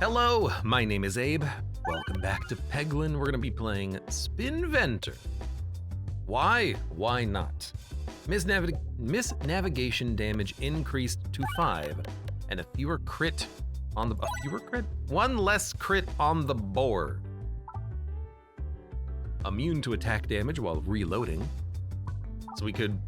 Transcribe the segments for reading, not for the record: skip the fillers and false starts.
Hello, my name is Abe. Welcome back to Peglin. We're gonna be playing Spinventor. Why? Why not? Misnavigation damage increased to 5, and one less crit on the board. Immune to attack damage while reloading. So we could,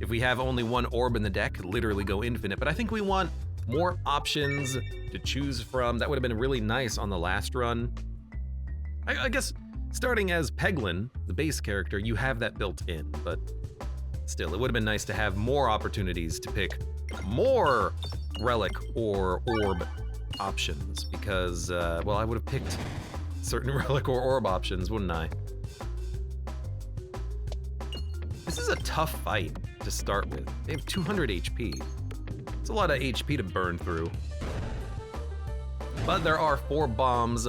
if we have only one orb in the deck, literally go infinite, but I think we want more options to choose from. That would have been really nice on the last run. I guess starting as Peglin, the base character, you have that built in, but still, it would have been nice to have more opportunities to pick more relic or orb options because, well, I would have picked certain relic or orb options, wouldn't I? This is a tough fight to start with. They have 200 HP. It's a lot of HP to burn through. But there are 4 bombs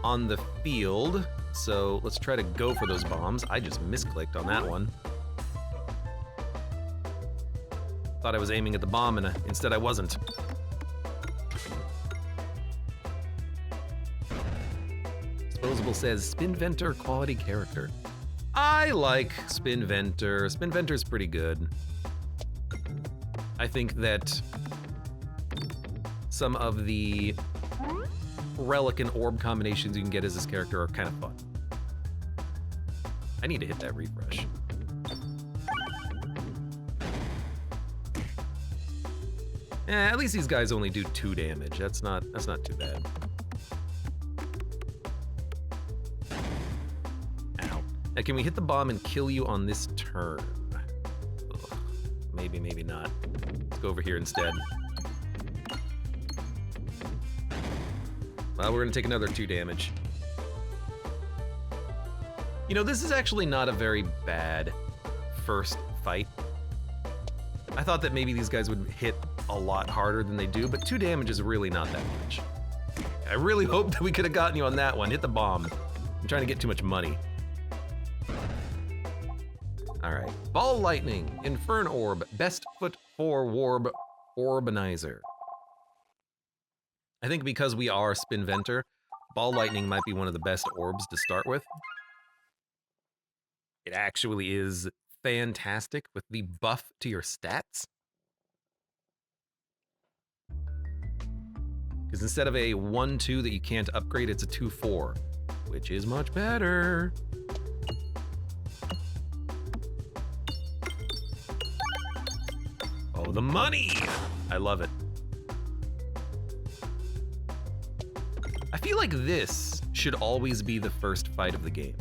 on the field, so let's try to go for those bombs. I just misclicked on that one. Thought I was aiming at the bomb, and instead I wasn't. Disposable says, Spinventor quality character. I like Spinventor. Spinventor's pretty good. I think that some of the relic and orb combinations you can get as this character are kind of fun. I need to hit that refresh. At least these guys only do 2 damage. That's not too bad. Ow. Now, can we hit the bomb and kill you on this turn? Ugh. Maybe, maybe not. Let's go over here instead. Well, we're gonna take another 2 damage. You know, this is actually not a very bad first fight. I thought that maybe these guys would hit a lot harder than they do, but 2 damage is really not that much. I really hoped that we could have gotten you on that one. Hit the bomb. I'm trying to get too much money. All right, Ball Lightning, Infern Orb, Best Foot 4 Warb, Orbanizer. I think because we are Spinventor, Ball Lightning might be one of the best orbs to start with. It actually is fantastic with the buff to your stats. Because instead of a 1-2 that you can't upgrade, it's a 2-4, which is much better. Oh, the money! I love it. I feel like this should always be the first fight of the game.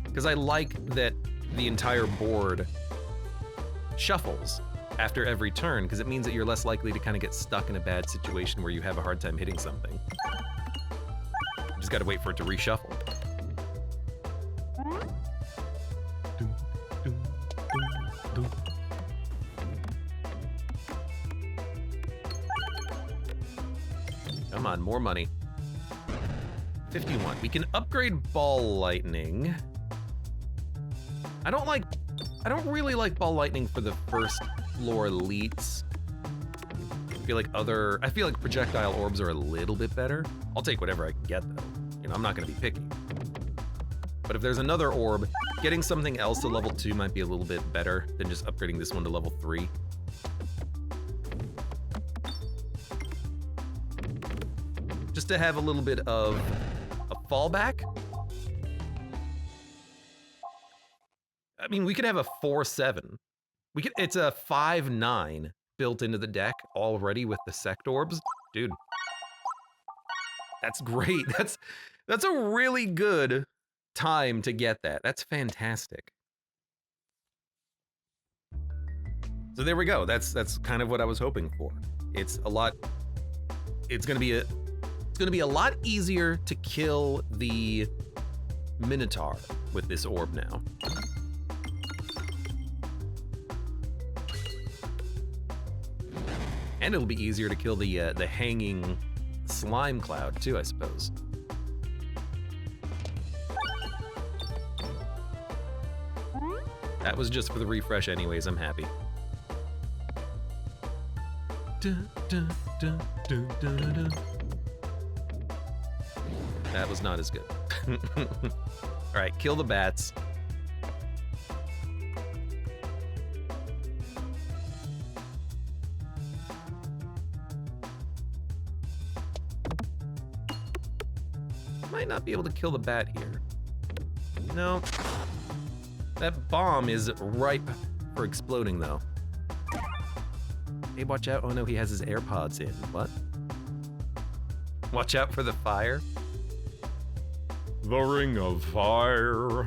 Because I like that the entire board shuffles after every turn, because it means that you're less likely to kind of get stuck in a bad situation where you have a hard time hitting something. You just gotta wait for it to reshuffle. Come on, more money. 51. We can upgrade Ball Lightning. I don't really like Ball Lightning for the first floor elites. I feel like projectile orbs are a little bit better. I'll take whatever I can get though. You know, I'm not gonna be picky. But if there's another orb, getting something else to level 2 might be a little bit better than just upgrading this one to level 3. Just to have a little bit of a fallback. I mean, we could have a 4-7. It's a 5-9 built into the deck already with the sect orbs. Dude, that's great. That's a really good time to get that. That's fantastic. So there we go. That's kind of what I was hoping for. It's gonna be a lot easier to kill the Minotaur with this orb now. And it'll be easier to kill the hanging slime cloud too, I suppose. That was just for the refresh anyways, I'm happy. That was not as good. All right, kill the bats. Might not be able to kill the bat here. No. That bomb is ripe for exploding, though. Hey, watch out. Oh, no, he has his AirPods in. What? Watch out for the fire. The Ring of Fire.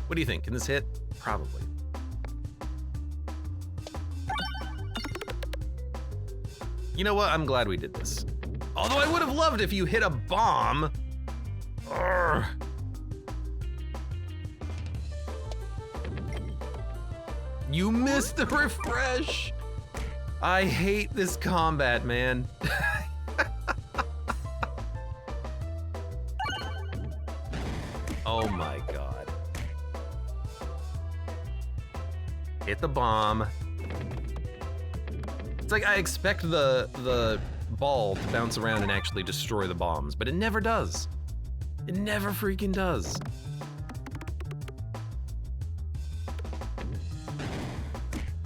What do you think? Can this hit? Probably. You know what? I'm glad we did this. Although I would have loved if you hit a bomb. Urgh. You missed the refresh. I hate this combat, man. Oh my god. Hit the bomb. It's like I expect the ball to bounce around and actually destroy the bombs, but it never does. It never freaking does.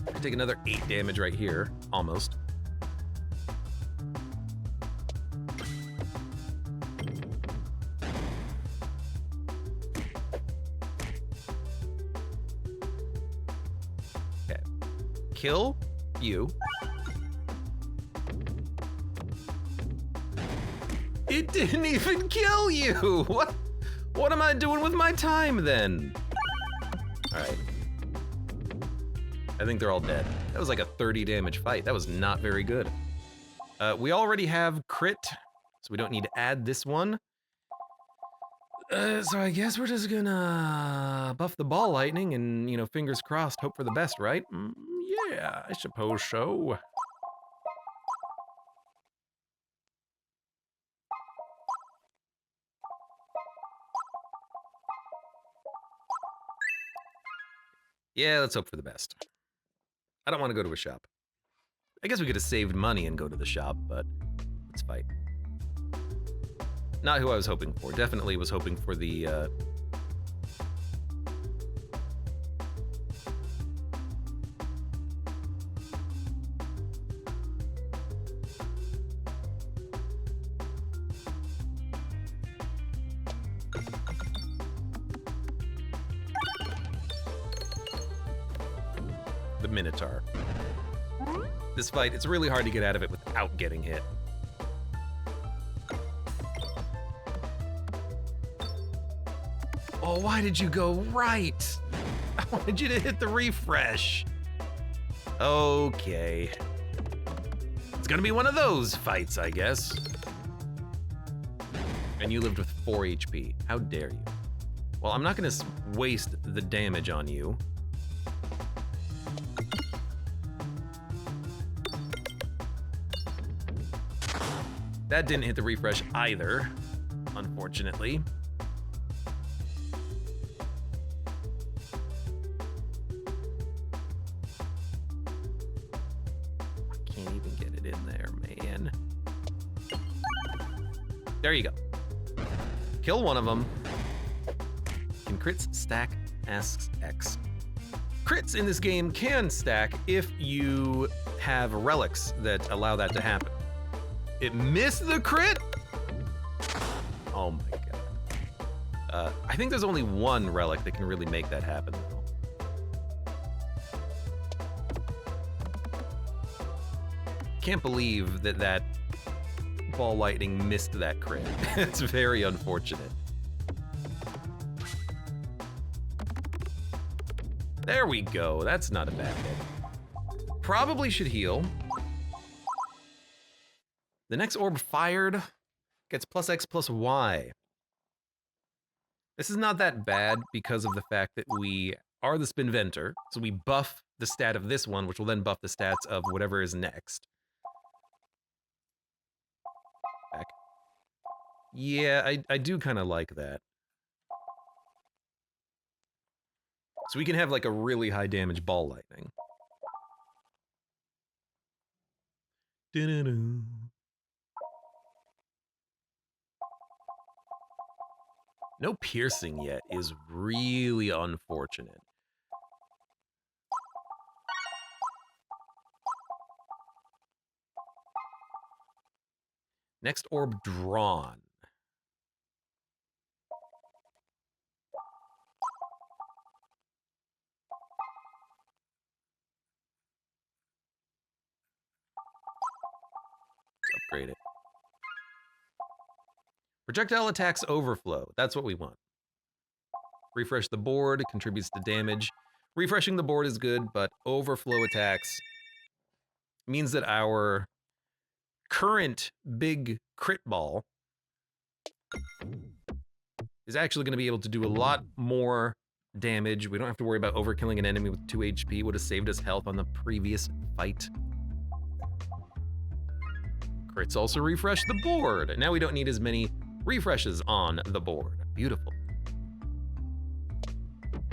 I take another 8 damage right here, almost. Okay. Kill you. It didn't even kill you! What am I doing with my time then? All right. I think they're all dead. That was like a 30 damage fight. That was not very good. We already have crit, so we don't need to add this one. So I guess we're just gonna buff the ball lightning and, you know, fingers crossed, hope for the best, right? Yeah, I suppose so. Yeah, let's hope for the best. I don't want to go to a shop. I guess we could have saved money and go to the shop, but let's fight. Not who I was hoping for. Definitely was hoping for the, the Minotaur. This fight, it's really hard to get out of it without getting hit. Oh, why did you go right? I wanted you to hit the refresh. Okay. It's gonna be one of those fights, I guess. And you lived with 4 HP. How dare you? Well, I'm not gonna waste the damage on you. That didn't hit the refresh either, unfortunately. I can't even get it in there, man. There you go. Kill one of them. Can crits stack? Asks X. Crits in this game can stack if you have relics that allow that to happen. It missed the crit? Oh my god. I think there's only one relic that can really make that happen, though. Can't believe that that ball lightning missed that crit. It's very unfortunate. There we go. That's not a bad hit. Probably should heal. The next orb fired gets plus X plus Y. This is not that bad because of the fact that we are the Spinventor, so we buff the stat of this one, which will then buff the stats of whatever is next. Back. Yeah, I do kind of like that. So we can have like a really high damage ball lightning. No piercing yet is really unfortunate. Next orb drawn. Let's upgrade it. Projectile attacks overflow. That's what we want. Refresh the board, contributes to damage. Refreshing the board is good, but overflow attacks means that our current big crit ball is actually going to be able to do a lot more damage. We don't have to worry about overkilling an enemy with 2 HP. Would have saved us health on the previous fight. Crits also refresh the board. Now we don't need as many refreshes on the board. Beautiful.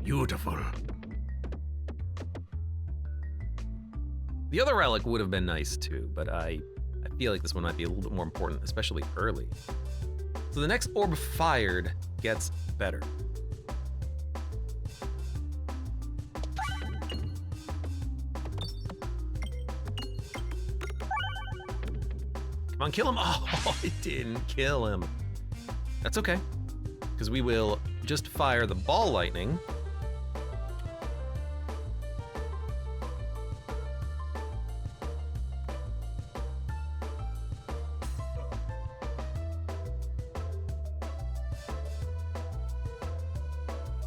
Beautiful. The other relic would have been nice too, but I feel like this one might be a little bit more important, especially early. So the next orb fired gets better. Come on, kill him. Oh, it didn't kill him. That's okay, because we will just fire the ball lightning.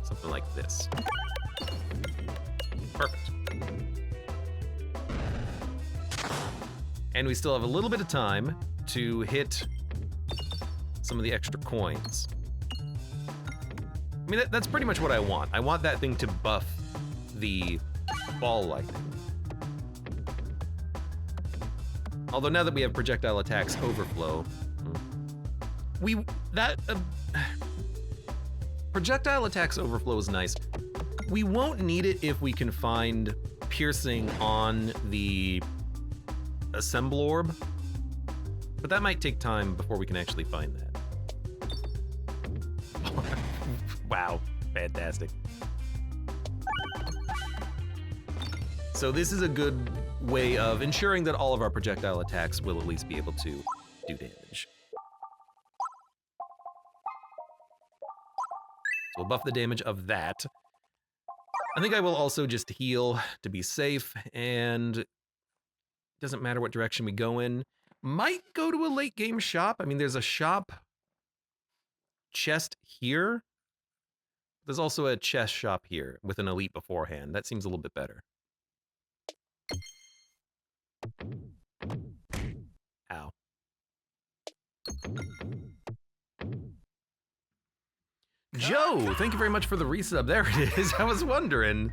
Something like this. Perfect. And we still have a little bit of time to hit some of the extra coins. I mean, that's pretty much what I want. I want that thing to buff the ball lightning. Although now that we have projectile attacks overflow, projectile attacks overflow is nice. We won't need it if we can find piercing on the assemble orb, but that might take time before we can actually find that. Wow, fantastic. So this is a good way of ensuring that all of our projectile attacks will at least be able to do damage. So we'll buff the damage of that. I think I will also just heal to be safe, and it doesn't matter what direction we go in. Might go to a late game shop. I mean, there's a shop chest here. There's also a chest shop here with an elite beforehand. That seems a little bit better. Ow. Joe, thank you very much for the resub. There it is. I was wondering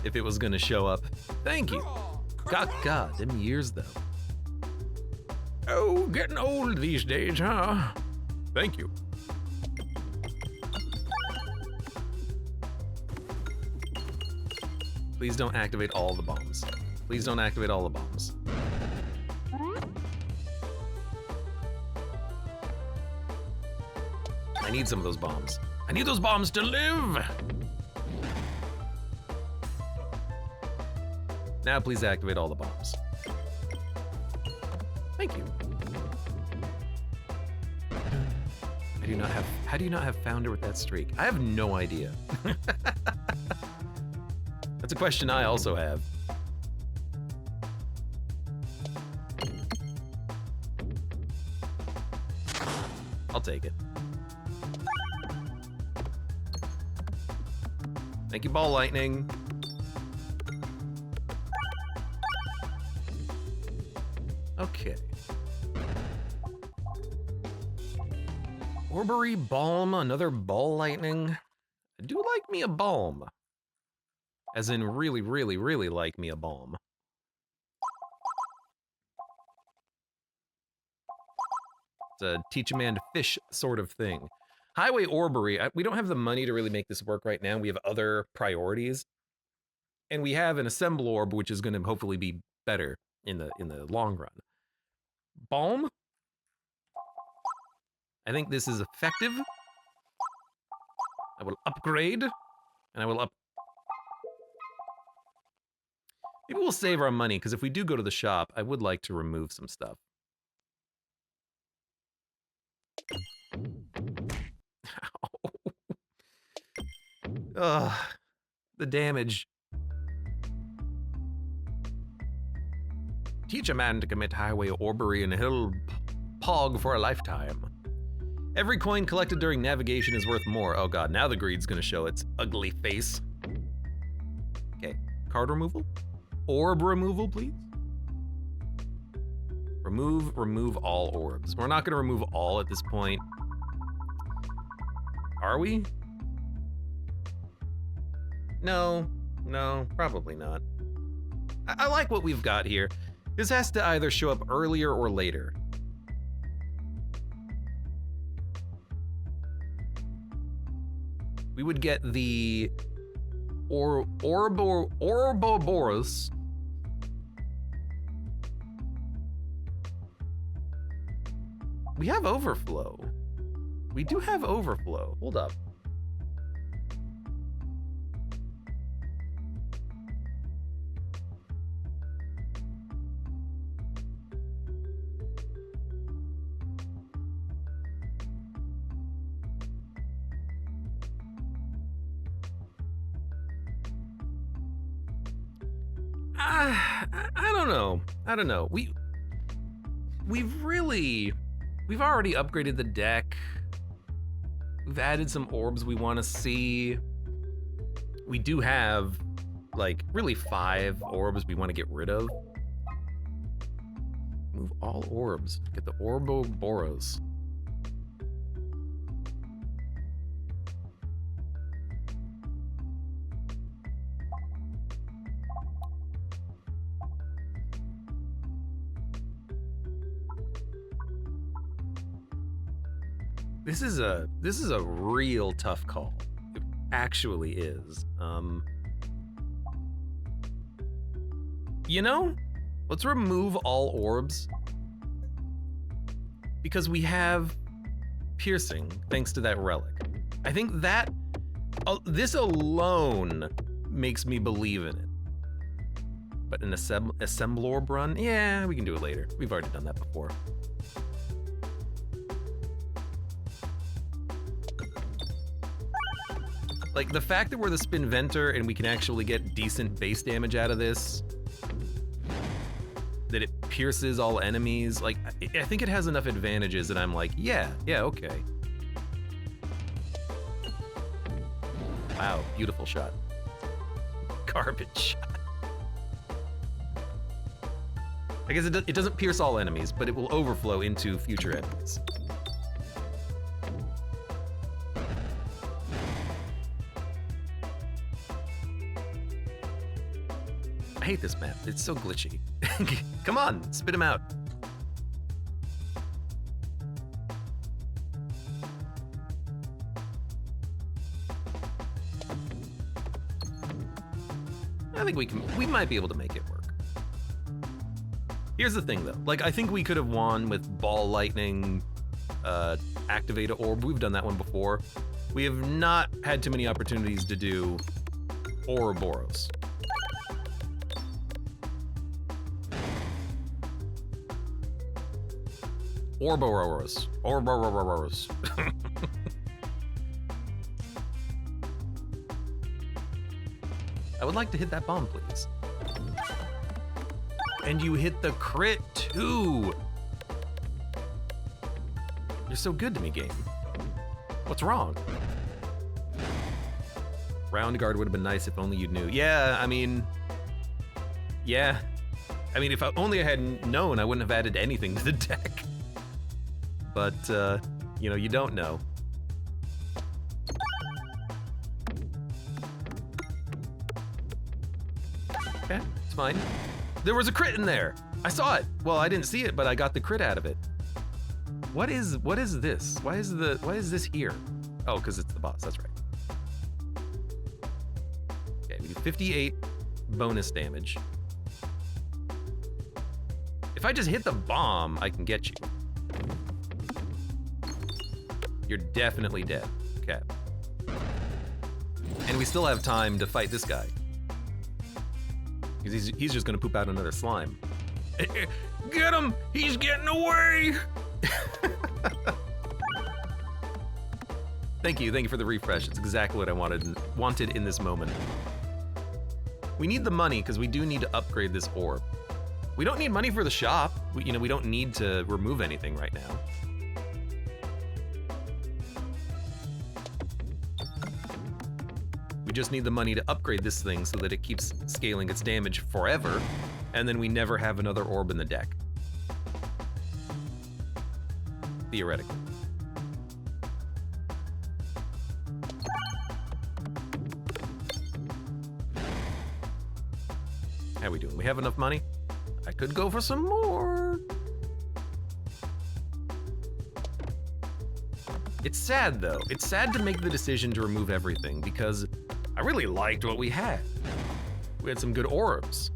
if it was gonna show up. Thank you. God, them years though. Oh, getting old these days, huh? Thank you. Please don't activate all the bombs. Please don't activate all the bombs. I need some of those bombs. I need those bombs to live! Now please activate all the bombs. Thank you. How do you not have Founder with that streak? I have no idea. That's a question I also have. I'll take it. Thank you, Ball Lightning. Okay. Orbery Balm, another Ball Lightning. I do like me a Balm. As in really, really, really like me a Balm. It's a teach a man to fish sort of thing. Highway Orbery, we don't have the money to really make this work right now. We have other priorities. And we have an Assemble Orb, which is going to hopefully be better in the long run. Balm? I think this is effective. I will upgrade, and I will Maybe we'll save our money, because if we do go to the shop, I would like to remove some stuff. Ugh, the damage. Teach a man to commit highway orbery and he'll pog for a lifetime. Every coin collected during navigation is worth more. Oh god, now the greed's gonna show its ugly face. Okay, card removal? Orb removal, please? Remove all orbs. We're not gonna remove all at this point. Are we? No, probably not. I like what we've got here. This has to either show up earlier or later. We would get the Ouroboros. We have overflow. We do have overflow. Hold up. I don't know. We've already upgraded the deck. We've added some orbs we want to see. We do have, like, really 5 orbs we want to get rid of. Move all orbs. Get the Ouroboros. This is a real tough call. It actually is. You know, let's remove all orbs because we have piercing thanks to that relic. I think that this alone makes me believe in it. But an assemble orb run, yeah, we can do it later. We've already done that before. Like, the fact that we're the Spinventor and we can actually get decent base damage out of this, that it pierces all enemies, like, I think it has enough advantages that I'm like, yeah, okay. Wow, beautiful shot. Garbage shot. I guess it doesn't pierce all enemies, but it will overflow into future enemies. I hate this map. It's so glitchy. Come on, spit him out. I think we might be able to make it work. Here's the thing though. Like, I think we could have won with ball lightning, activate an orb. We've done that one before. We have not had too many opportunities to do Ouroboros. Ouroboros. I would like to hit that bomb, please. And you hit the crit, too. You're so good to me, game. What's wrong? Round guard would have been nice if only you knew. Yeah, I mean, if only I had known, I wouldn't have added anything to the deck. But, you know, you don't know. Okay, it's fine. There was a crit in there. I saw it. Well, I didn't see it, but I got the crit out of it. What is this? Why is this here? Oh, because it's the boss, that's right. Okay, we do 58 bonus damage. If I just hit the bomb, I can get you. You're definitely dead. Okay. And we still have time to fight this guy. Because he's just gonna poop out another slime. Get him! He's getting away! Thank you for the refresh. It's exactly what I wanted in this moment. We need the money because we do need to upgrade this orb. We don't need money for the shop. We don't need to remove anything right now. We just need the money to upgrade this thing so that it keeps scaling its damage forever, and then we never have another orb in the deck. Theoretically. How we doing? We have enough money? I could go for some more. It's sad though. It's sad to make the decision to remove everything because I really liked what we had. We had some good orbs.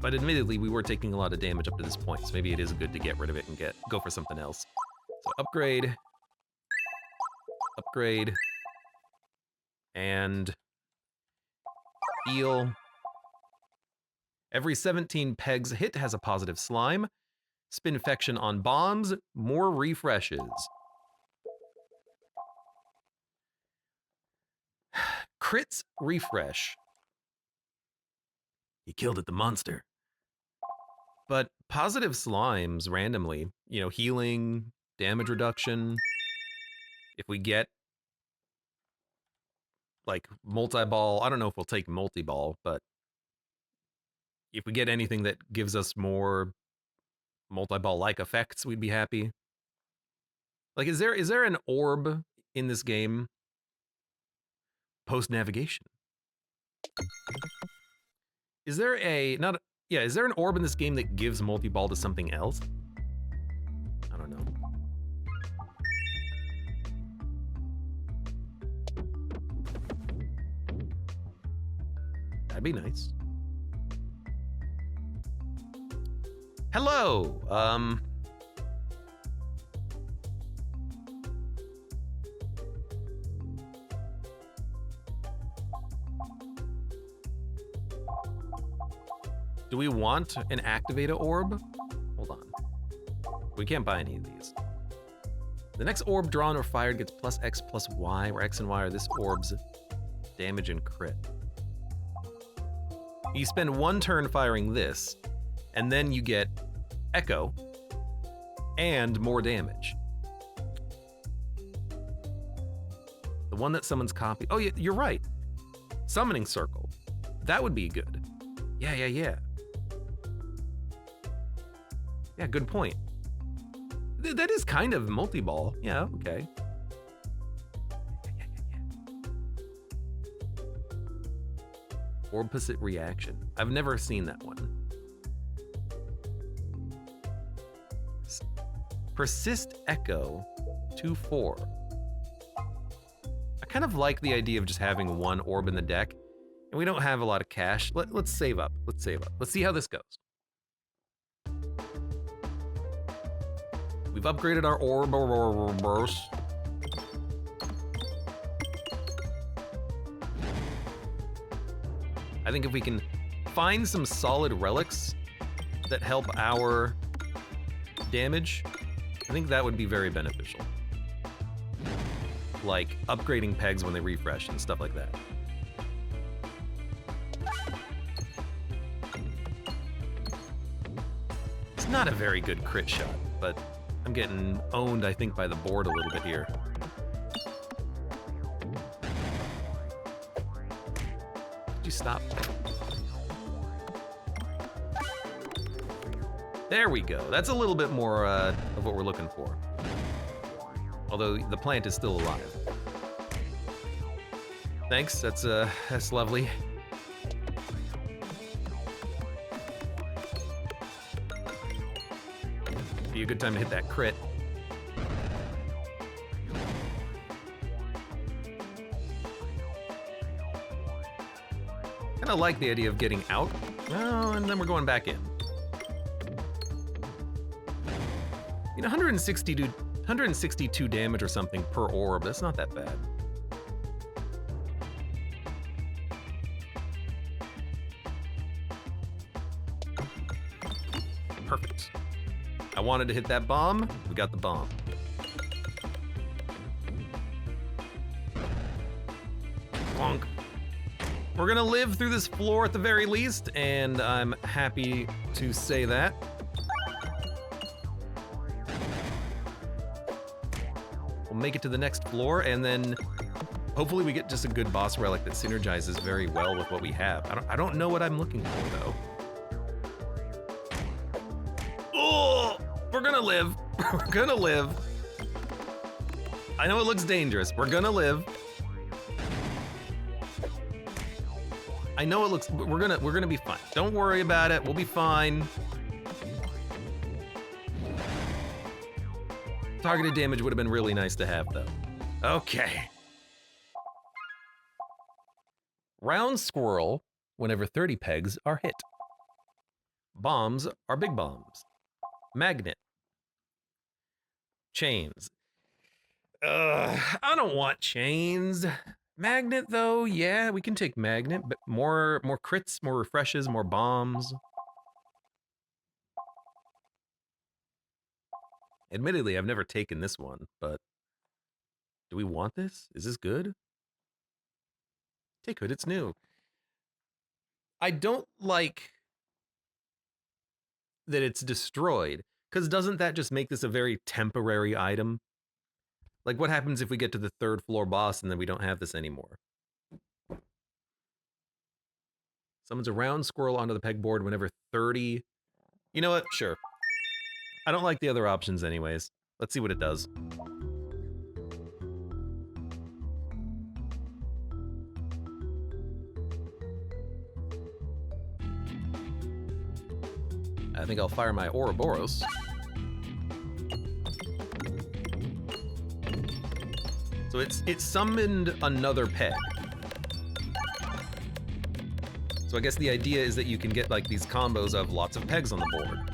But admittedly, we were taking a lot of damage up to this point, so maybe it is good to get rid of it and go for something else. So upgrade. Upgrade. And heal. Every 17 pegs hit has a positive slime. Spinfection on bombs, more refreshes. Crits refresh. He killed at the monster. But positive slimes randomly, healing, damage reduction. If we get like multi-ball, I don't know if we'll take multi-ball, but if we get anything that gives us more multi-ball-like effects, we'd be happy. Like, is there an orb in this game post-navigation? Is there an orb in this game that gives multi-ball to something else? I don't know. That'd be nice. Hello, do we want an activator orb? Hold on. We can't buy any of these. The next orb drawn or fired gets plus X plus Y, where X and Y are this orb's damage and crit. You spend one turn firing this, and then you get Echo and more damage. The one that summons copy. Oh, yeah, you're right. Summoning circle. That would be good. Yeah. Yeah, good point. That is kind of multi-ball. Yeah, okay. Yeah. Orbosite reaction. I've never seen that one. Persist Echo 2/4. I kind of like the idea of just having one orb in the deck, and we don't have a lot of cash. Let's save up. Let's see how this goes. We've upgraded our orbs. I think if we can find some solid relics that help our damage, I think that would be very beneficial. Like upgrading pegs when they refresh and stuff like that. It's not a very good crit shot, but I'm getting owned, I think, by the board a little bit here. Could you stop? There we go. That's a little bit more of what we're looking for. Although the plant is still alive. Thanks, that's lovely. Be a good time to hit that crit. Kinda like the idea of getting out. Oh, and then we're going back in. 160 162 damage or something per orb. That's not that bad. Perfect. I wanted to hit that bomb. We got the bomb. Bonk. We're gonna live through this floor at the very least, and I'm happy to say that. We'll make it to the next floor, and then hopefully we get just a good boss relic that synergizes very well with what we have. I don't know what I'm looking for, though. Oh, we're gonna live. We're gonna live. I know it looks dangerous. We're gonna live. I know it looks, we're gonna be fine. Don't worry about it, we'll be fine. Targeted damage would have been really nice to have though. Okay. Round squirrel whenever 30 pegs are hit. Bombs are big bombs. Magnet. Chains. I don't want chains. Magnet, though, yeah, we can take magnet, but more crits, more refreshes, more bombs. Admittedly, I've never taken this one, but do we want this? Is this good? Take hood, it's new. I don't like that it's destroyed, because doesn't that just make this a very temporary item? Like, what happens if we get to the 3rd floor boss and then we don't have this anymore? Summons a round squirrel onto the pegboard whenever 30... You know what? Sure. I don't like the other options anyways. Let's see what it does. I think I'll fire my Ouroboros. So it summoned another peg. So I guess the idea is that you can get like these combos of lots of pegs on the board.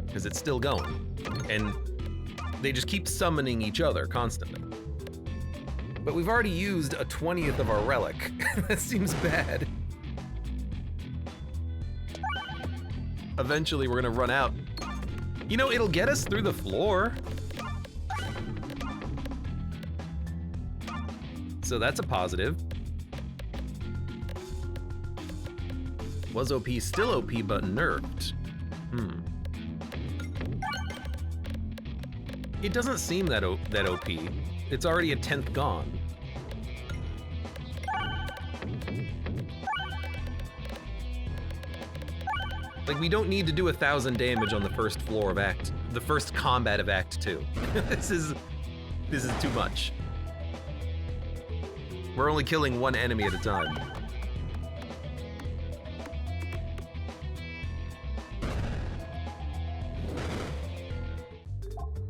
Because it's still going. And they just keep summoning each other constantly. But we've already used a 20th of our relic. That seems bad. Eventually we're gonna run out. You know, it'll get us through the floor. So that's a positive. Was OP, still OP, but nerfed. It doesn't seem that OP. It's already a 10th gone. Like, we don't need to do 1,000 damage on the first floor of the first combat of Act 2. This is too much. We're only killing one enemy at a time.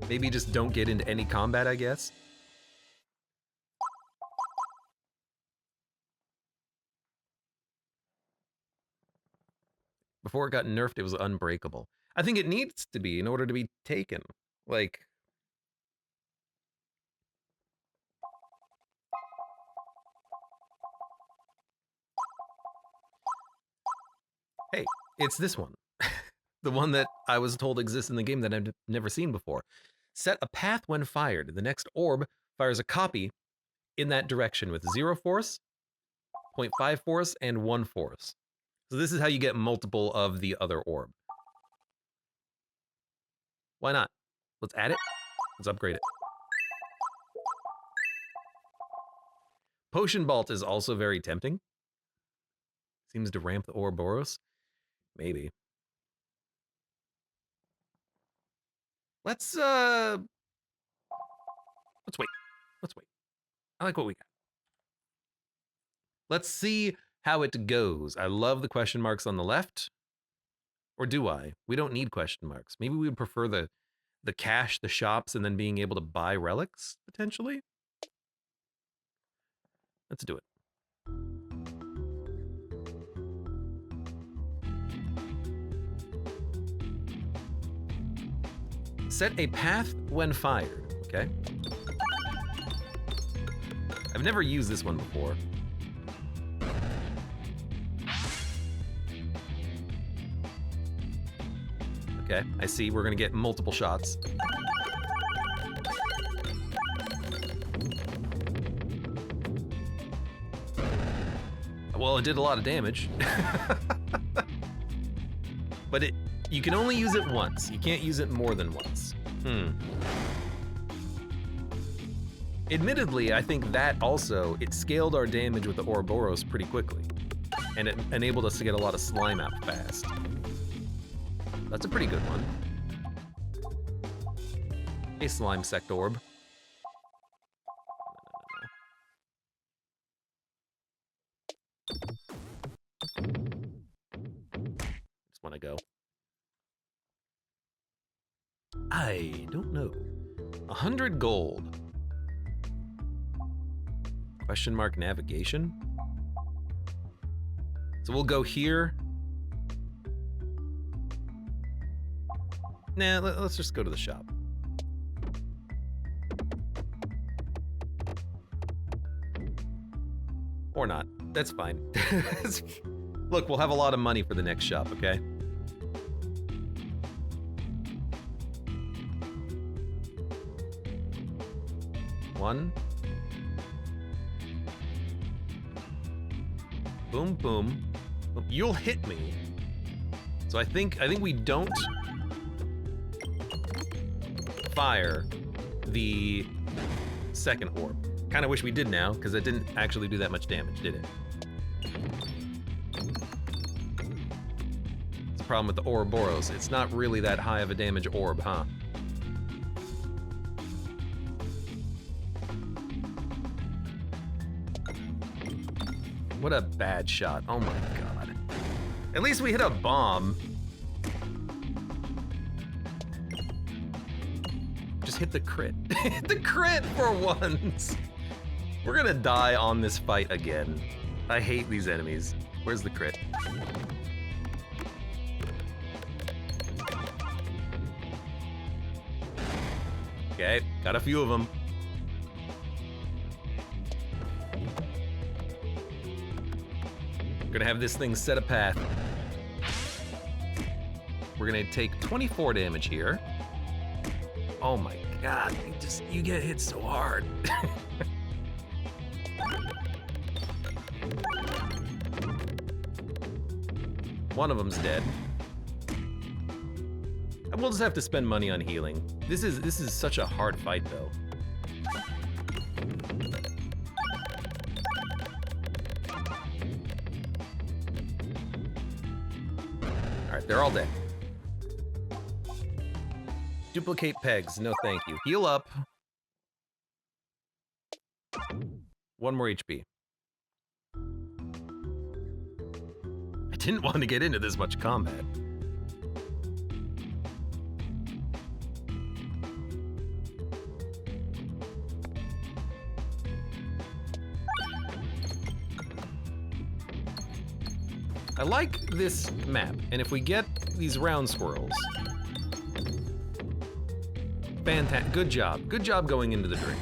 Maybe just don't get into any combat, I guess. Before it got nerfed, it was unbreakable. I think it needs to be in order to be taken. Like... Hey, it's this one. The one that I was told exists in the game that I've never seen before. Set a path when fired. The next orb fires a copy in that direction with 0 force, 0.5 force, and 1 force. So this is how you get multiple of the other orb. Why not? Let's add it. Let's upgrade it. Potion Bolt is also very tempting. Seems to ramp the Ouroboros. Maybe. Let's wait. Let's wait. I like what we got. Let's see how it goes. I love the question marks on the left. Or do I? We don't need question marks. Maybe we would prefer the cash, the shops, and then being able to buy relics, potentially? Let's do it. Set a path when fired, okay? I've never used this one before. Okay, I see. We're gonna get multiple shots. Well, it did a lot of damage. But you can only use it once. You can't use it more than once. Admittedly, I think that also, it scaled our damage with the Ouroboros pretty quickly. And it enabled us to get a lot of slime out fast. That's a pretty good one. A slime sect orb. Just want to go. I don't know. 100 gold. Question mark navigation. So we'll go here. Nah, let's just go to the shop. Or not. That's fine. Look, we'll have a lot of money for the next shop, okay? One. Boom, boom. You'll hit me. So I think we don't fire the second orb. Kind of wish we did now, because it didn't actually do that much damage, did it? It's a problem with the Ouroboros. It's not really that high of a damage orb, huh? What a bad shot. Oh my god. At least we hit a bomb. Just hit the crit. Hit the crit for once. We're gonna die on this fight again. I hate these enemies. Where's the crit? Okay, got a few of them. We're gonna have this thing set a path. We're gonna take 24 damage here. Oh my god, you get hit so hard. One of them's dead. And we'll just have to spend money on healing. This is such a hard fight though. They're all dead. Duplicate pegs, no thank you. Heal up. 1 more HP. I didn't want to get into this much combat. I like this map, and if we get these round squirrels, fantastic, good job. Good job going into the drink.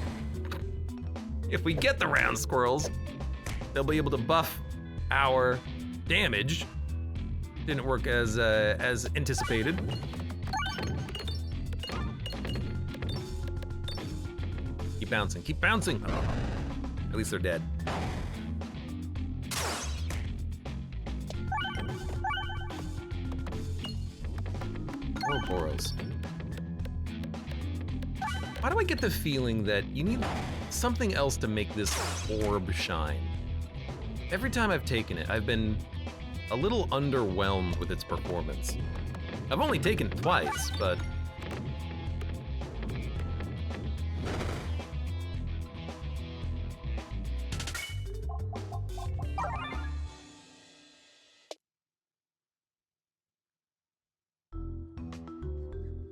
If we get the round squirrels, they'll be able to buff our damage. Didn't work as anticipated. Keep bouncing, keep bouncing. Oh, at least they're dead. Ouroboros. Why do I get the feeling that you need something else to make this orb shine? Every time I've taken it, I've been a little underwhelmed with its performance. I've only taken it twice, but...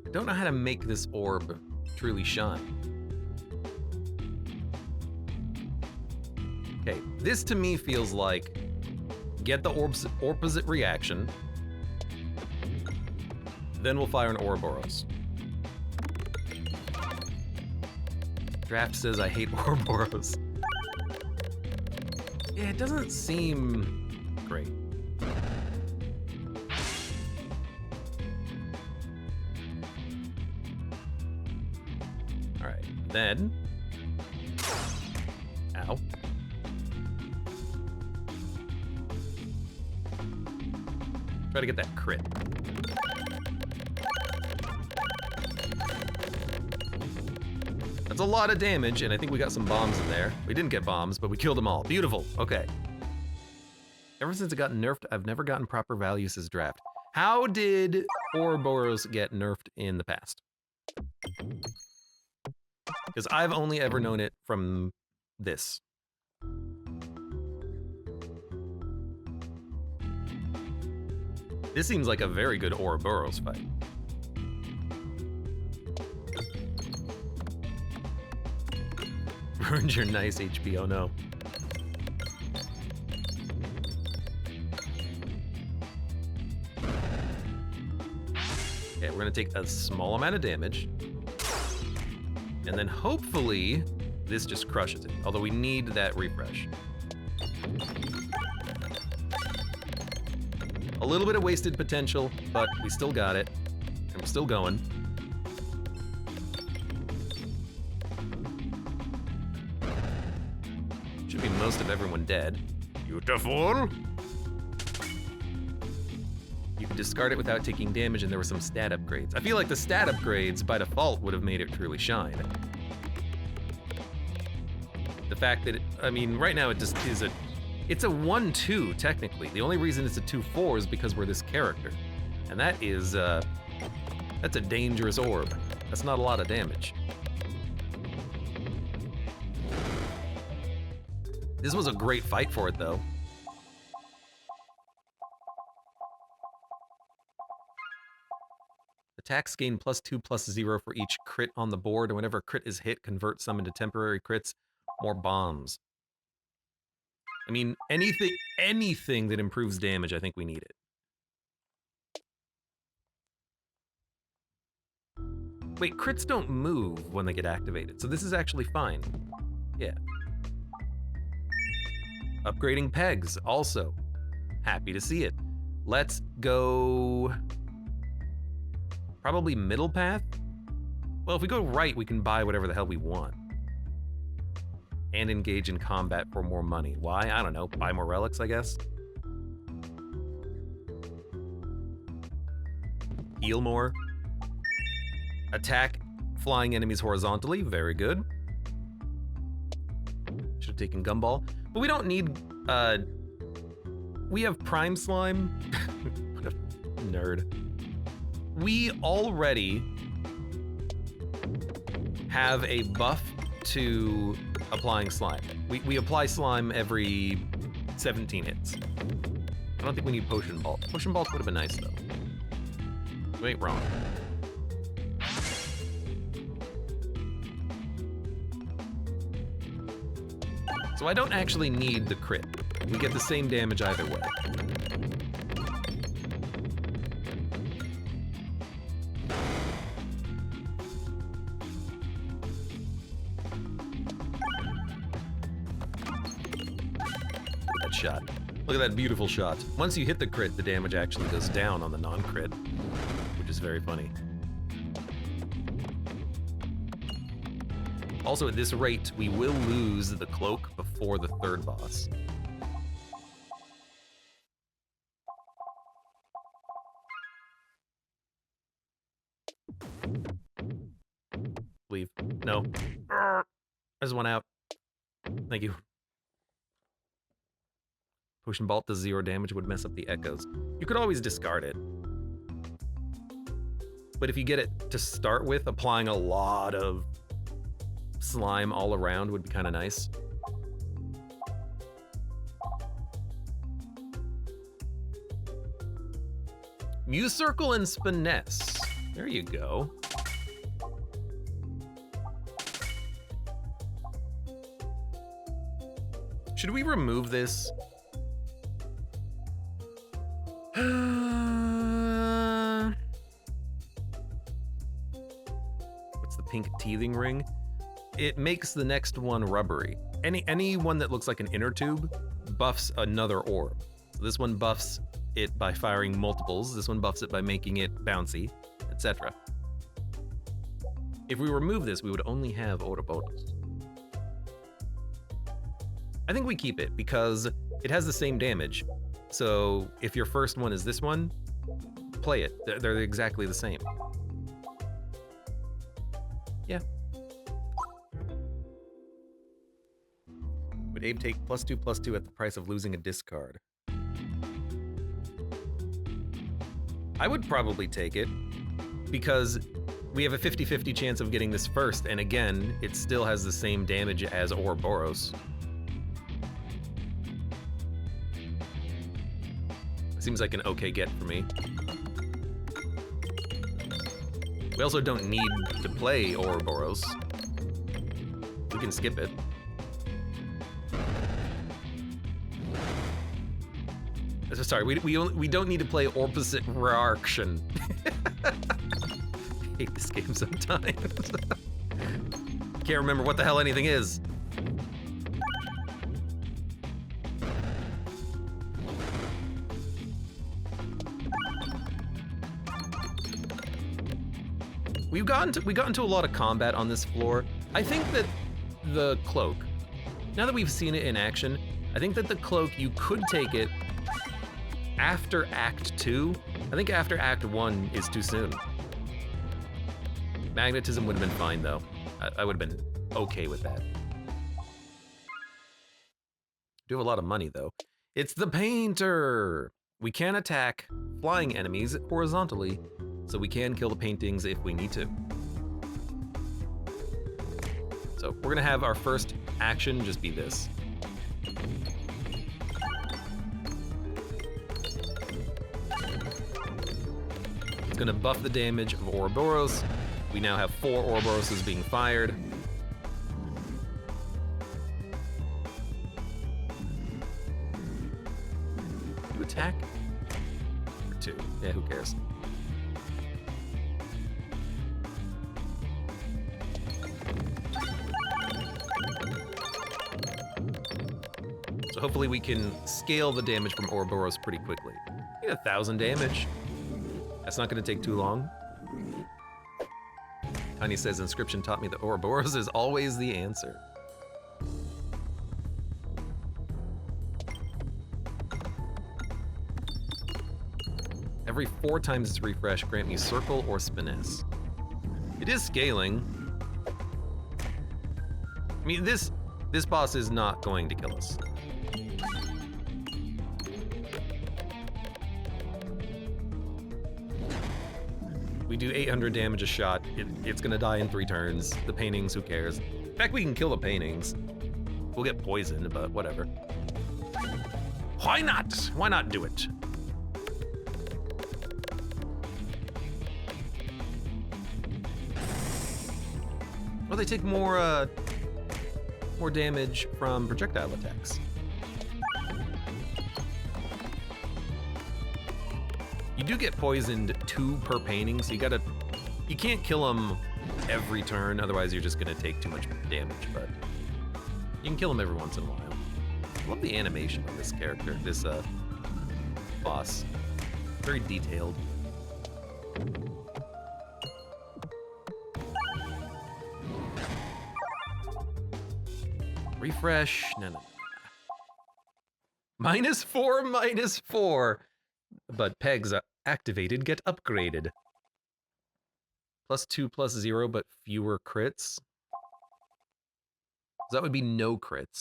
I don't know how to make this orb truly shine. Okay, this to me feels like get the orb's opposite reaction, then we'll fire an Ouroboros. Draft says I hate Ouroboros. Yeah, it doesn't seem great. All right, then. Ow. Try to get that crit. That's a lot of damage, and I think we got some bombs in there. We didn't get bombs, but we killed them all. Beautiful. Okay. Ever since it got nerfed, I've never gotten proper values as draft. How did Ouroboros get nerfed in the past? Because I've only ever known it from this. This seems like a very good Ouroboros fight. Ruined your nice HP, oh no. Okay, we're gonna take a small amount of damage. And then hopefully, this just crushes it. Although we need that refresh. A little bit of wasted potential, but we still got it. And we're still going. Should be most of everyone dead. Beautiful! You could discard it without taking damage, and there were some stat upgrades. I feel like the stat upgrades, by default, would have made it truly shine. The fact that, I mean, right now it just is it's a 1-2, technically. The only reason it's a 2-4 is because we're this character. And that is, that's a dangerous orb. That's not a lot of damage. This was a great fight for it, though. Attacks gain +2/+0 for each crit on the board, and whenever a crit is hit, convert some into temporary crits. More bombs. I mean, anything that improves damage, I think we need it. Wait, crits don't move when they get activated, so this is actually fine. Yeah. Upgrading pegs, also. Happy to see it. Let's go... probably middle path? Well, if we go right, we can buy whatever the hell we want. And engage in combat for more money. Why? I don't know. Buy more relics, I guess. Heal more. Attack flying enemies horizontally. Very good. Should have taken Gumball. But we don't need... we have Prime Slime. What a nerd. We already have a buff to applying slime. We apply slime every 17 hits. I don't think we need Potion Ball. Potion Balls would have been nice, though. You ain't wrong. So I don't actually need the crit. We get the same damage either way. Shot. Look at that beautiful shot. Once you hit the crit, the damage actually goes down on the non-crit, which is very funny. Also, at this rate, we will lose the cloak before the third boss. Leave. No. I just went out. Thank you. Potion Bolt does 0 damage, would mess up the echoes. You could always discard it. But if you get it to start with, applying a lot of slime all around would be kind of nice. Muse Circle and Spinesse. There you go. Should we remove this? What's the pink teething ring? it makes the next one rubbery. Any one that looks like an inner tube buffs another orb. So this one buffs it by firing multiples. This one buffs it by making it bouncy, etc. If we remove this, we would only have Ouroboros. I think we keep it because it has the same damage. So if your first one is this one, play it. They're exactly the same. Yeah. Would Abe take +2/+2 at the price of losing a discard? I would probably take it because we have a 50-50 chance of getting this first, and again, it still has the same damage as Ouroboros. Seems like an okay get for me. We also don't need to play Ouroboros. We can skip it. Sorry, we don't need to play Orbosite Rearction. I hate this game sometimes. Can't remember what the hell anything is. We got into a lot of combat on this floor. I think that the cloak, now that we've seen it in action, I think that the cloak, you could take it after Act 2. I think after Act 1 is too soon. Magnetism would have been fine though. I would have been okay with that. Do have a lot of money though. It's the painter! We can attack flying enemies horizontally, so we can kill the paintings if we need to. So we're gonna have our first action just be this. It's gonna buff the damage of Ouroboros. We now have 4 Ouroboroses being fired. You attack? Or 2, yeah, who cares? So hopefully we can scale the damage from Ouroboros pretty quickly. Get 1,000 damage. That's not gonna take too long. Tiny says, Inscription taught me that Ouroboros is always the answer. Every 4 times its refresh, grant me Circle or Spiness. It is scaling. I mean, this boss is not going to kill us. We do 800 damage a shot. It's gonna die in 3 turns. The paintings, who cares? In fact, we can kill the paintings. We'll get poisoned, but whatever. Why not? Why not do it? Well, they take more damage from projectile attacks. You do get poisoned 2 per painting, so you can't kill them every turn, otherwise you're just gonna take too much damage, but you can kill them every once in a while. I love the animation of this character, this boss. Very detailed. Refresh, no. -4, -4. But pegs activated get upgraded. +2/+0, but fewer crits. So that would be no crits.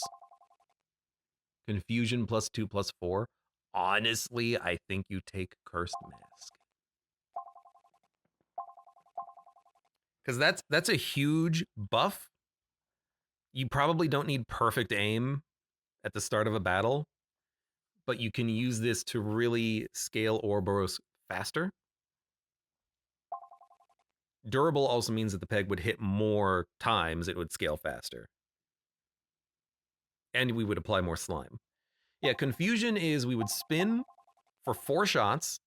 Confusion +2/+4. Honestly, I think you take Cursed Mask. Because that's a huge buff. You probably don't need perfect aim at the start of a battle, but you can use this to really scale Ouroboros faster. Durable also means that the peg would hit more times, it would scale faster. And we would apply more slime. Yeah, Confusion is we would spin for 4 shots.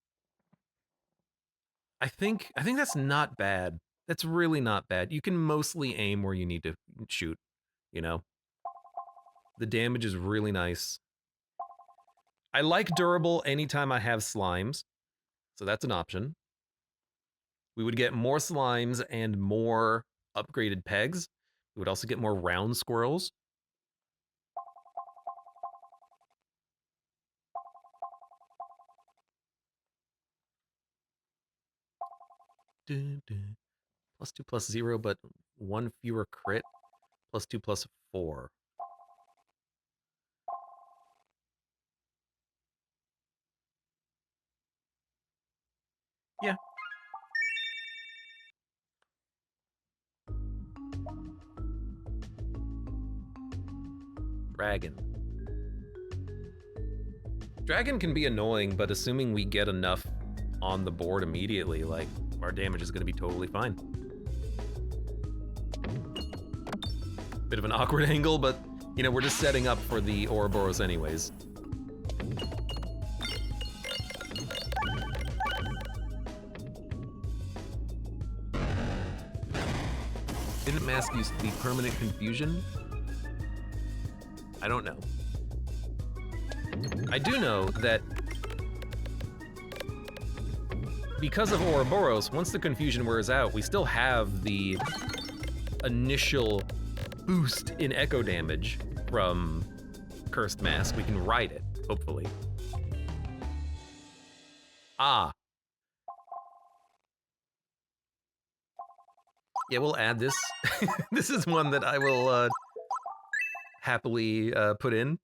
I think that's not bad. That's really not bad. You can mostly aim where you need to shoot, you know? The damage is really nice. I like durable anytime I have slimes, so that's an option. We would get more slimes and more upgraded pegs. We would also get more round squirrels. +2/+0, but 1 fewer crit. +2/+4. Yeah. Dragon. Dragon can be annoying, but assuming we get enough on the board immediately, like, our damage is going to be totally fine. Bit of an awkward angle, but, you know, we're just setting up for the Ouroboros anyways. Didn't mask used to be permanent confusion? I don't know. I do know that because of Ouroboros, once the confusion wears out, we still have the initial boost in echo damage from Cursed Mask. We can ride it, hopefully. Ah. Yeah, we'll add this. This is one that I will happily put in.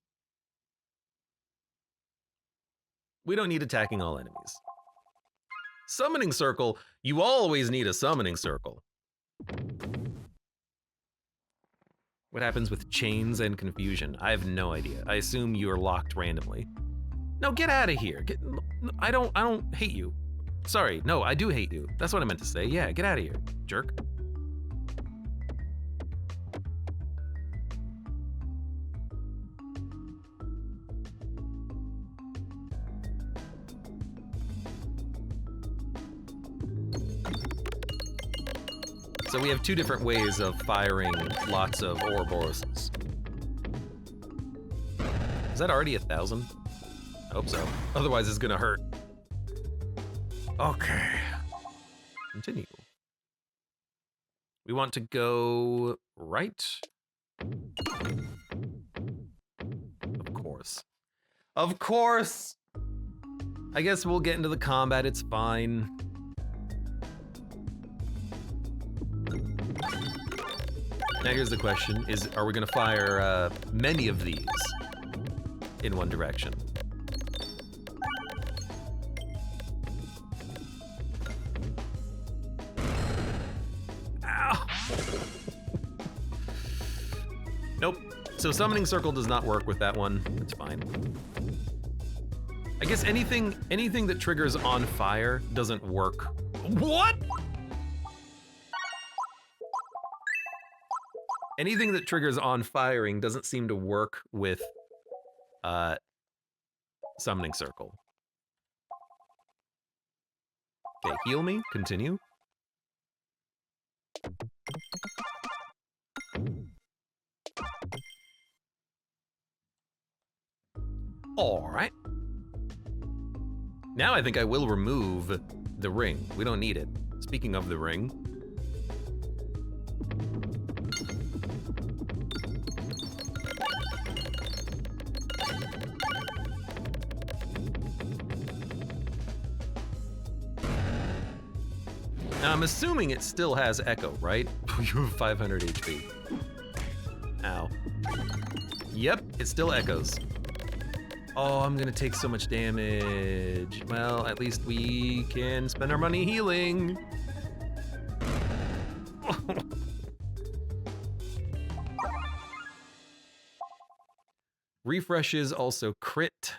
We don't need attacking all enemies. Summoning Circle, you always need a Summoning Circle. What happens with chains and confusion? I have no idea. I assume you are locked randomly. No, get out of here. I don't hate you. Sorry, no, I do hate you. That's what I meant to say. Yeah, get out of here, jerk. So we have two different ways of firing lots of Ouroboroses. Is that already 1,000? I hope so. Otherwise it's gonna hurt. Okay. Continue. We want to go right. Of course. Of course! I guess we'll get into the combat, it's fine. Now here's the question, are we gonna fire many of these in one direction? Ow! Nope. So Summoning Circle does not work with that one. It's fine. I guess anything that triggers on fire doesn't work. What? Anything that triggers on firing doesn't seem to work with Summoning Circle. Okay, heal me, continue. All right. Now I think I will remove the ring. We don't need it. Speaking of the ring. Now I'm assuming it still has echo, right? You have 500 HP. Ow. Yep, it still echoes. Oh, I'm gonna take so much damage. Well, at least we can spend our money healing. Refreshes also crit.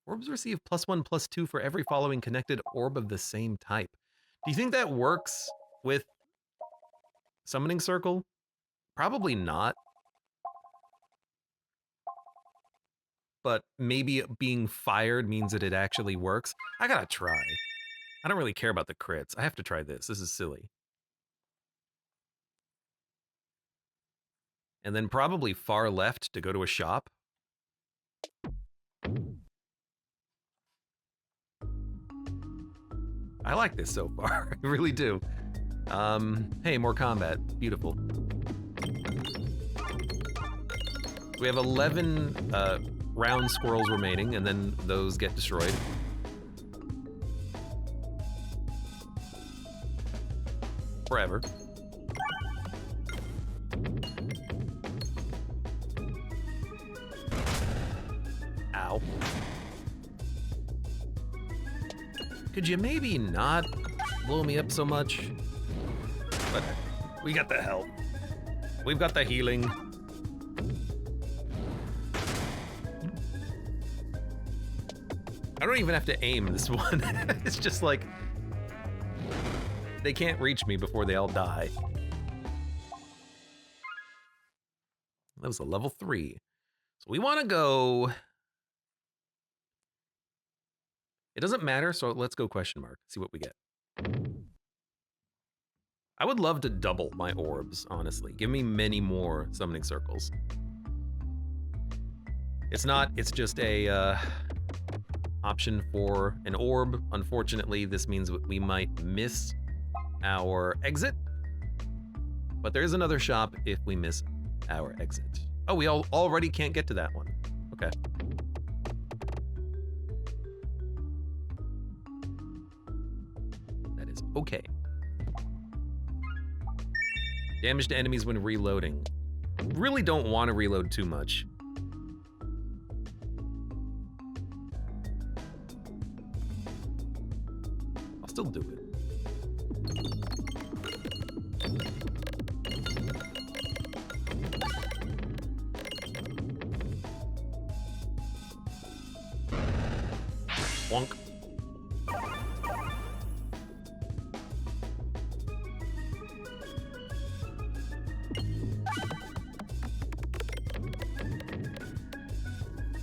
Orbs receive +1/+2 for every following connected orb of the same type. Do you think that works with Summoning Circle? Probably not. But maybe being fired means that it actually works. I gotta try. I don't really care about the crits. I have to try this. This is silly. And then probably far left to go to a shop. I like this so far. I really do. Hey, more combat. Beautiful. We have 11 round squirrels remaining, and then those get destroyed. Forever. Ow. Could you maybe not blow me up so much? But we got the health. We've got the healing. I don't even have to aim this one. It's just like, they can't reach me before they all die. That was a level 3. So we want to go... It doesn't matter, so let's go question mark. See what we get. I would love to double my orbs, honestly. Give me many more summoning circles. It's not, it's just a option for an orb. Unfortunately, this means we might miss our exit. But there is another shop if we miss our exit. Oh, we already can't get to that one. Okay. That is okay. Damage to enemies when reloading. Really don't want to reload too much. I'll still do it. Wonk.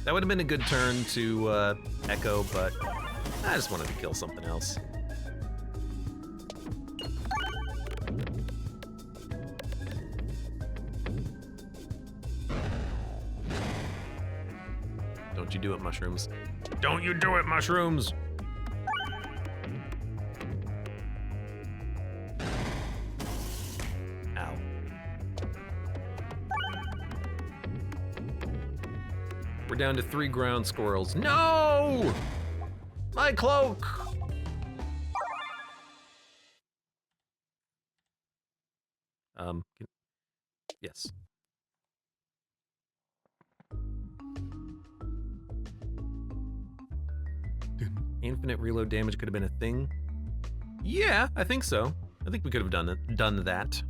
That would have been a good turn to echo, but I just wanted to kill something else. Don't you do it, mushrooms. Don't you do it, mushrooms! Ow. We're down to 3 ground squirrels. No! My cloak! Yes. Infinite reload damage could have been a thing. Yeah, I think so. I think we could have done that.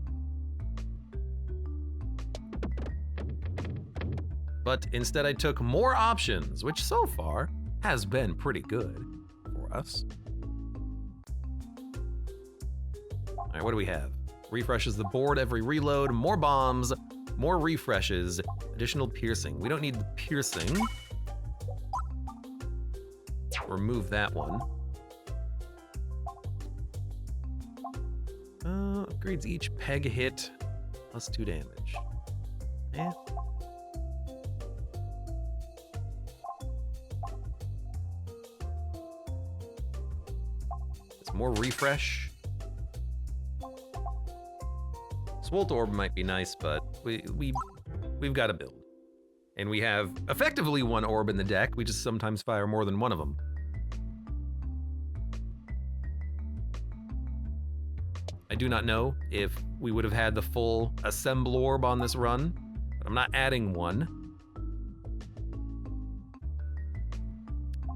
But instead I took more options, which so far has been pretty good for us. All right, what do we have? Refreshes the board every reload, more bombs, more refreshes, additional piercing. We don't need the piercing. Remove that one. Upgrades each peg hit plus 2 damage. Eh. It's more refresh. Swolt Orb might be nice, but we've got to build. And we have effectively 1 orb in the deck. We just sometimes fire more than one of them. I do not know if we would have had the full Assemble Orb on this run, but I'm not adding one.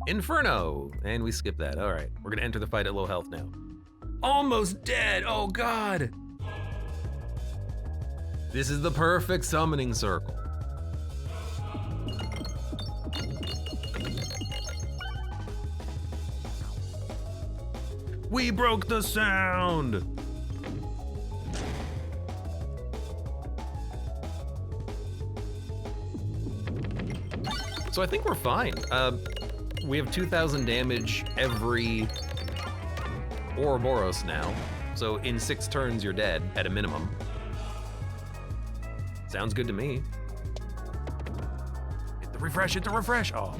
Inferno! And we skip that. All right, we're gonna enter the fight at low health now. Almost dead! Oh God! This is the perfect summoning circle. We broke the sound! So I think we're fine. We have 2,000 damage every Ouroboros now. So in 6 turns, you're dead at a minimum. Sounds good to me. Hit the refresh. Oh.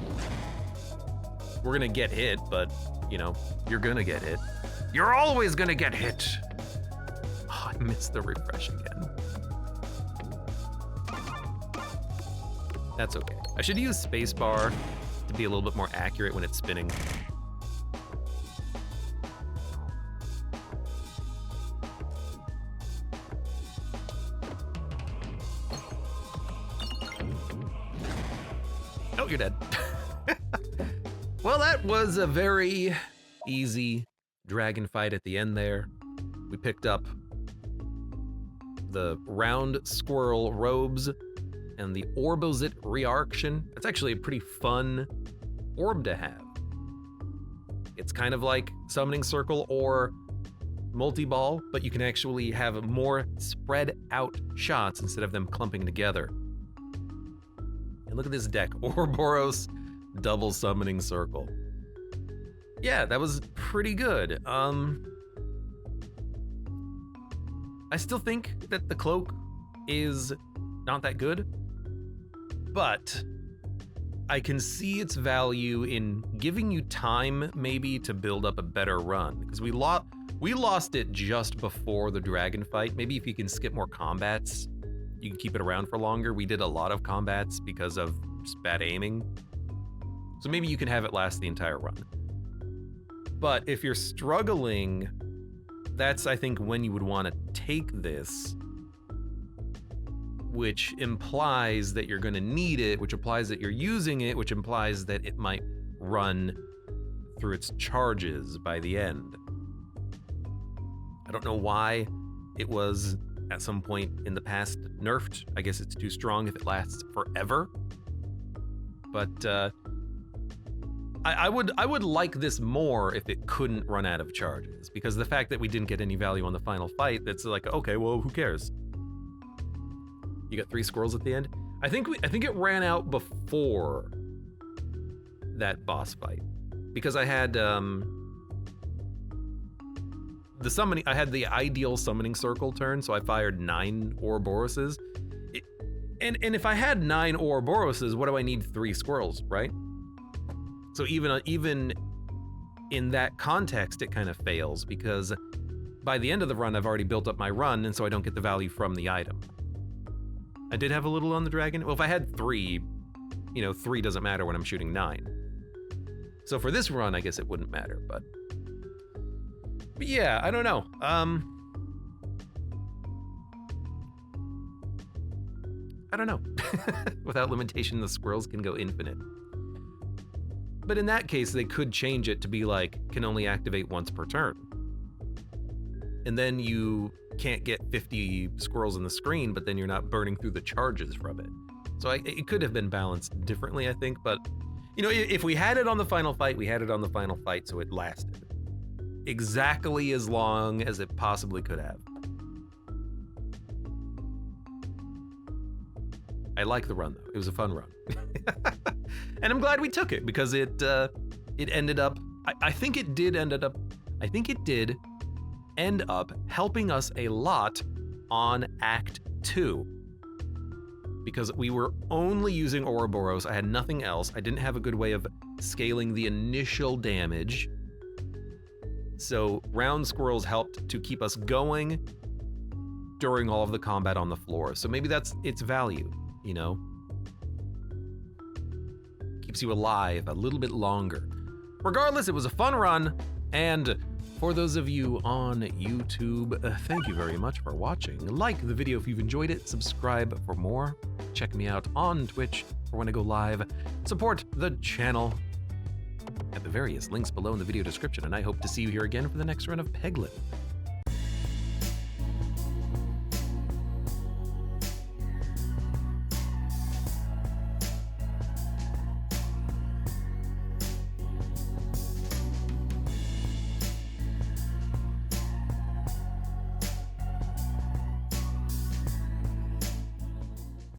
We're gonna get hit, but, you know, you're gonna get hit. You're always gonna get hit. Oh, I missed the refresh again. That's okay. I should use spacebar to be a little bit more accurate when it's spinning. Oh, you're dead. Well, that was a very easy dragon fight at the end there. We picked up the round squirrel robes and the Orbosite Rearction. It's actually a pretty fun orb to have. It's kind of like Summoning Circle or Multi-Ball, but you can actually have more spread out shots instead of them clumping together. And look at this deck, Ouroboros Double Summoning Circle. Yeah, that was pretty good. I still think that the cloak is not that good, but I can see its value in giving you time maybe to build up a better run, because we lost it just before the dragon fight. Maybe if you can skip more combats, you can keep it around for longer. We did a lot of combats because of just bad aiming. So maybe you can have it last the entire run. But if you're struggling, that's, I think, when you would want to take this, which implies that you're going to need it, which implies that you're using it, which implies that it might run through its charges by the end. I don't know why it was at some point in the past nerfed. I guess it's too strong if it lasts forever. But I would like this more if it couldn't run out of charges, because the fact that we didn't get any value on the final fight, that's like, okay, well, who cares? You got 3 squirrels at the end. I think it ran out before that boss fight, because I had I had the ideal summoning circle turn, so I fired 9 Ouroboroses. And if I had 9 Ouroboroses, what do I need 3 squirrels, right? So even in that context, it kind of fails, because by the end of the run, I've already built up my run, and so I don't get the value from the item. I did have a little on the dragon. Well, if I had 3, 3 doesn't matter when I'm shooting 9. So for this run, I guess it wouldn't matter, but yeah, I don't know. I don't know. Without limitation, the squirrels can go infinite. But in that case, they could change it to be like, can only activate once per turn. And then you can't get 50 squirrels in the screen, but then you're not burning through the charges from it. So it could have been balanced differently, I think. But, if we had it on the final fight, we had it on the final fight, so it lasted exactly as long as it possibly could have. I like the run, though. It was a fun run. And I'm glad we took it, because it ended up, I think it did end up helping us a lot on Act 2. Because we were only using Ouroboros, I had nothing else. I didn't have a good way of scaling the initial damage. So round squirrels helped to keep us going during all of the combat on the floor. So maybe that's its value, Keeps you alive a little bit longer. Regardless, it was a fun run, and for those of you on YouTube, thank you very much for watching. Like the video if you've enjoyed it, subscribe for more. Check me out on Twitch for when I go live. Support the channel at the various links below in the video description, and I hope to see you here again for the next run of Peglin.